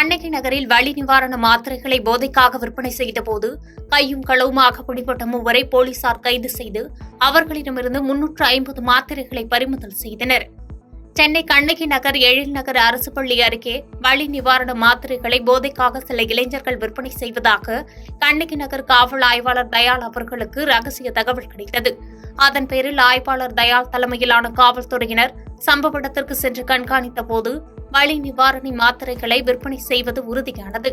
கண்ணகி நகரில் வலி நிவாரண மாத்திரைகளை போதைக்காக விற்பனை செய்தபோது கையும் களவுமாக பிடிபட்ட மூவரை போலீசார் கைது செய்து அவர்களிடமிருந்து 350 மாத்திரைகளை பறிமுதல் செய்தனர். சென்னை கண்ணகி நகர் எழில்நகர் அரசு பள்ளி அருகே வலி நிவாரண மாத்திரைகளை போதைக்காக சில இளைஞர்கள் விற்பனை செய்வதாக கண்ணகி நகர் காவல் ஆய்வாளர் தயாள் அவர்களுக்கு ரகசிய தகவல் கிடைத்தது. அதன் பேரில் ஆய்வாளர் தயாள் தலைமையிலான காவல்துறையினர் சம்பவ இடத்திற்கு சென்று கண்காணித்த போது வலி நிவாரணி மாத்திரைகளை விற்பனை செய்வது உறுதியானது.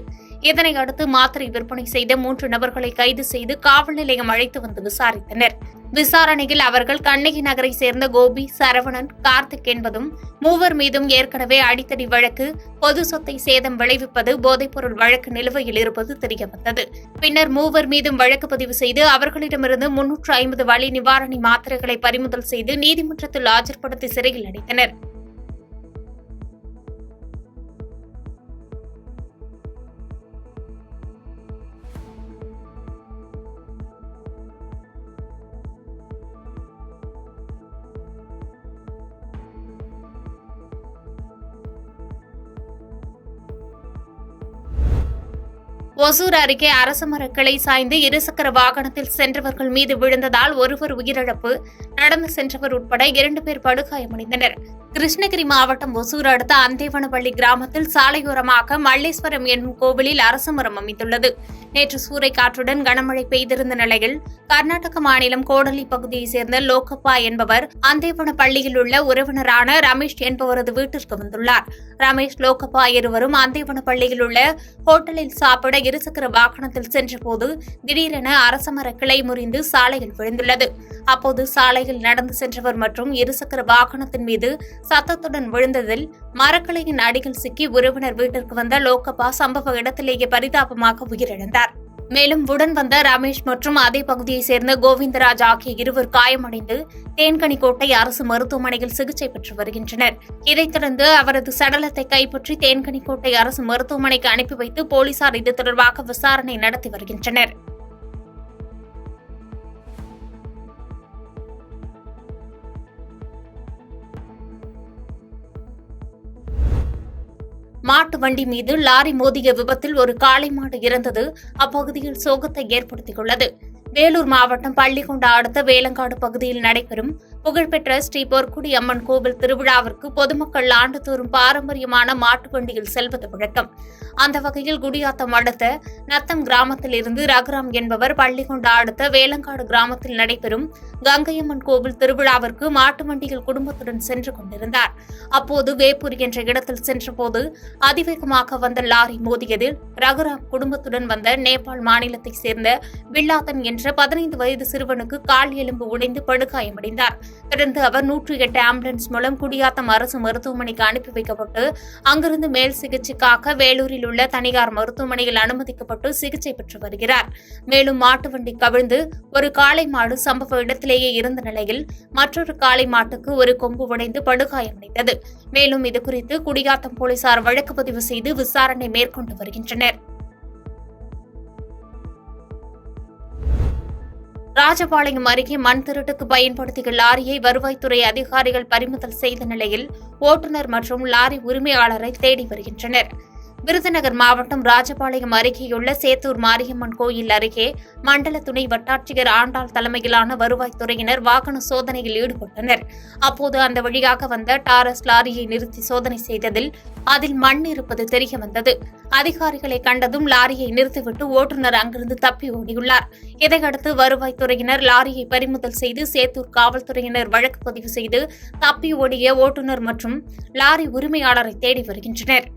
இதனையடுத்து மாத்திரை விற்பனை செய்த 3 நபர்களை கைது செய்து காவல் நிலையம் அழைத்து வந்து விசாரித்தனர். விசாரணையில் அவர்கள் கண்ணகி நகரை சேர்ந்த கோபி, சரவணன், கார்த்திக் என்பதும் மூவர் மீதும் ஏற்கனவே அடித்தடி வழக்கு, பொது சொத்தை சேதம் விளைவிப்பது, போதைப்பொருள் வழக்கு நிலுவையில் இருப்பது தெரியவந்தது. பின்னர் மூவர் மீதும் வழக்கு பதிவு செய்து அவர்களிடமிருந்து 350 வலி நிவாரணி மாத்திரைகளை பறிமுதல் செய்து நீதிமன்றத்தில் ஆஜர்படுத்தி சிறையில் அடைத்தனர். ஒசூர் அருகே அரசமர கிளை சாய்ந்து இருசக்கர வாகனத்தில் சென்றவர்கள் மீது விழுந்ததால் ஒருவர் உயிரிழப்பு, நடந்து சென்றவர் உட்பட 2 பேர் படுகாயமடைந்தனர். கிருஷ்ணகிரி மாவட்டம் ஒசூர் அடுத்த அந்தேவனப்பள்ளி கிராமத்தில் சாலையோரமாக மல்லேஸ்வரம் என்னும் கோவிலில் அரசமரம் அமைந்துள்ளது. நேற்று சூறைக்காற்றுடன் கனமழை பெய்திருந்த நிலையில் கர்நாடக மாநிலம் கோடலி பகுதியைச் சேர்ந்த லோகப்பா என்பவர் அந்தேவனப்பள்ளியில் உள்ள உறவினரான ரமேஷ் என்பவரது வீட்டிற்கு வந்துள்ளார். ரமேஷ், லோகப்பா இருவரும் அந்தேவனப்பள்ளியில் உள்ள ஹோட்டலில் சாப்பிட இருசக்கர வாகனத்தில் சென்றபோது திடீரென அரசமர கிளை முறிந்து சாலையில் விழுந்துள்ளது. அப்போது சாலையில் நடந்து சென்றவர் மற்றும் இருசக்கர வாகனத்தின் மீது சத்தத்துடன் விழுந்ததில் மரக்கிளையின் அடியில் சிக்கி உறவினர் வீட்டிற்கு வந்த லோகப்பா சம்பவ இடத்திலேயே பரிதாபமாக உயிரிழந்தார். மேலும் உடன் வந்த ரமேஷ் மற்றும் அதே பகுதியைச் சேர்ந்த கோவிந்தராஜ் ஆகிய இருவர் காயமடைந்து தேன்கனிக்கோட்டை அரசு மருத்துவமனையில் சிகிச்சை பெற்று வருகின்றனர். இதைத் தொடர்ந்து அவரது சடலத்தை கைப்பற்றி தேன்கனிக்கோட்டை அரசு மருத்துவமனைக்கு அனுப்பி வைத்து போலீசார் இது தொடர்பாக விசாரணை நடத்தி வருகின்றனர். மாட்டு வண்டி மீது லாரி மோதிய விபத்தில் ஒரு காளை மாடு இறந்தது அப்பகுதியில் சோகத்தை ஏற்படுத்தியுள்ளது. வேலூர் மாவட்டம் பள்ளிகொண்டா அடுத்த வேலங்காடு பகுதியில் நடைபெறும் புகழ்பெற்ற ஸ்ரீ பொற்குடி அம்மன் கோவில் திருவிழாவிற்கு பொதுமக்கள் ஆண்டுதோறும் பாரம்பரியமான மாட்டு வண்டியில் செல்வது வழக்கம். அந்த வகையில் குடியாத்தம் அடுத்த நத்தம் கிராமத்தில் இருந்து ரகுராம் என்பவர் பள்ளிகொண்டா அடுத்த வேலங்காடு கிராமத்தில் நடைபெறும் கங்கையம்மன் கோவில் திருவிழாவிற்கு மாட்டு வண்டியில் குடும்பத்துடன் சென்று கொண்டிருந்தார். அப்போது வேப்பூர் என்ற இடத்தில் சென்றபோது அதிவேகமாக வந்த லாரி மோதியதில் ரகுராம் குடும்பத்துடன் வந்த நேபாள் மாநிலத்தைச் சேர்ந்த வில்லாத்தன் என்ற 15 வயது சிறுவனுக்கு கால் எலும்பு உடைந்து படுகாயமடைந்தார். தொடர்ந்து அவர் 108 ஆம்புலன்ஸ் மூலம் குடியாத்தம் அரசு மருத்துவமனைக்கு அனுப்பி வைக்கப்பட்டு அங்கிருந்து மேல் சிகிச்சைக்காக வேலூரில் உள்ள தனியார் மருத்துவமனையில் அனுமதிக்கப்பட்டு சிகிச்சை பெற்று வருகிறார். மேலும் மாட்டு வண்டி கவிழ்ந்து ஒரு காளை மாடு சம்பவ இடத்திலேயே இருந்த நிலையில் மற்றொரு காளை மாட்டுக்கு ஒரு கொம்பு உடைந்து படுகாயமடைந்தது. மேலும் இதுகுறித்து குடியாத்தம் போலீசார் வழக்கு பதிவு செய்து விசாரணை மேற்கொண்டு வருகின்றனர். ராஜபாளையம் அருகே மண் திருட்டுக்கு பயன்படுத்திய லாரியை வருவாய்த்துறை அதிகாரிகள் பறிமுதல் செய்த நிலையில் ஓட்டுநர் மற்றும் லாரி உரிமையாளரை தேடி வருகின்றனர். விருதுநகர் மாவட்டம் ராஜபாளையம் அருகேயுள்ள சேத்தூர் மாரியம்மன் கோயில் அருகே மண்டல துணை வட்டாட்சியர் ஆண்டாள் தலைமையிலான வருவாய்த்துறையினர் வாகன சோதனையில் ஈடுபட்டனர். அப்போது அந்த வழியாக வந்த டாரஸ் லாரியை நிறுத்தி சோதனை செய்ததில் அதில் மண் இருப்பது தெரியவந்தது. அதிகாரிகளை கண்டதும் லாரியை நிறுத்திவிட்டு ஓட்டுநர் அங்கிருந்து தப்பி ஓடியுள்ளார். இதையடுத்து வருவாய்த்துறையினர் லாரியை பறிமுதல் செய்து சேத்தூர் காவல்துறையினர் வழக்கு பதிவு செய்து தப்பி ஓடிய ஓட்டுநர் மற்றும் லாரி உரிமையாளரை தேடி வருகின்றனர்.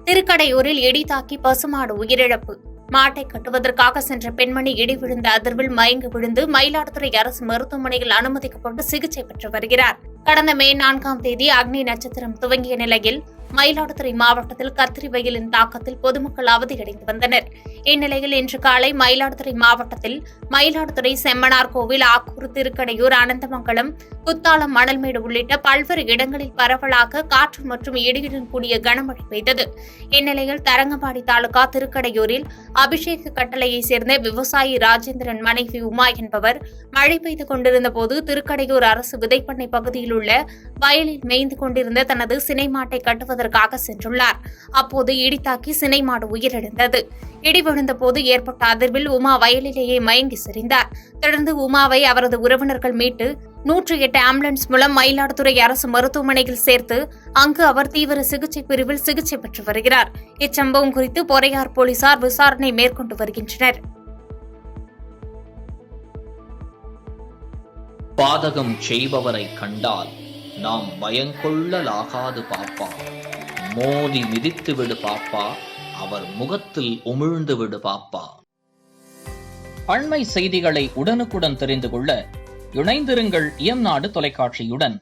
திருக்கடையூரில் இடி தாக்கி பசுமாடு உயிரிழப்பு. மாட்டை கட்டுவதற்காக சென்ற பெண்மணி இடி விழுந்த அதிர்வில் மயங்கி விழுந்து மயிலாடுதுறை அரசு மருத்துவமனையில் அனுமதிக்கப்பட்டு சிகிச்சை பெற்று வருகிறார். கடந்த மே 4ஆம் தேதி அக்னி நட்சத்திரம் துவங்கிய நிலையில் மயிலாடுதுறை மாவட்டத்தில் கத்திரி வெயிலின் தாக்கத்தில் பொதுமக்கள் அவதியடைந்து வந்தனர். இந்நிலையில் இன்று காலை மயிலாடுதுறை மாவட்டத்தில் மயிலாடுதுறை செம்மனார் கோவில், ஆக்கூர், திருக்கடையூர், அனந்தமங்கலம், குத்தாலம், மணல்மேடு உள்ளிட்ட பல்வேறு இடங்களில் பரவலாக காற்று மற்றும் இடியுடன் கூடிய கனமழை பெய்தது. இந்நிலையில் தரங்கம்பாடி தாலுகா திருக்கடையூரில் அபிஷேக கட்டளையைச் சேர்ந்த விவசாயி ராஜேந்திரன் மனைவி உமா என்பவர் மழை பெய்து கொண்டிருந்த போது திருக்கடையூர் அரசு விதைப்பண்ணை பகுதியில் உள்ள வயலில் மேய்ந்து கொண்டிருந்த தனது சினை மாட்டை கட்டுவதற்காக சென்றுள்ளார். அப்போது இடி தாக்கி சினை மாடு உயிரிழந்தது. இடி விழுந்த போது ஏற்பட்ட அதிர்வில் உமா வயலிலேயே மயங்கி சரிந்தார். தொடர்ந்து உமாவை அவரது உறவினர்கள் மீட்டு 108 ஆம்புலன்ஸ் மூலம் மயிலாடுதுறை அரசு மருத்துவமனையில் சேர்த்து அங்கு அவர் தீவிர சிகிச்சை பிரிவில் சிகிச்சை பெற்று வருகிறார். இச்சம்பவம் குறித்து பொறையார் போலீசார் விசாரணை மேற்கொண்டு வருகின்றனர். பாதகம் செய்பவரை கண்டால் நாம் பயங்கொள்ளலாகாது பாப்பா, மோதி மிதித்து விடு பாப்பா, அவர் முகத்தில் உமிழ்ந்து விடு பாப்பா. அண்மை செய்திகளை உடனுக்குடன் தெரிந்து கொள்ள இணைந்திருங்கள் இயம்நாடு தொலைக்காட்சியுடன்.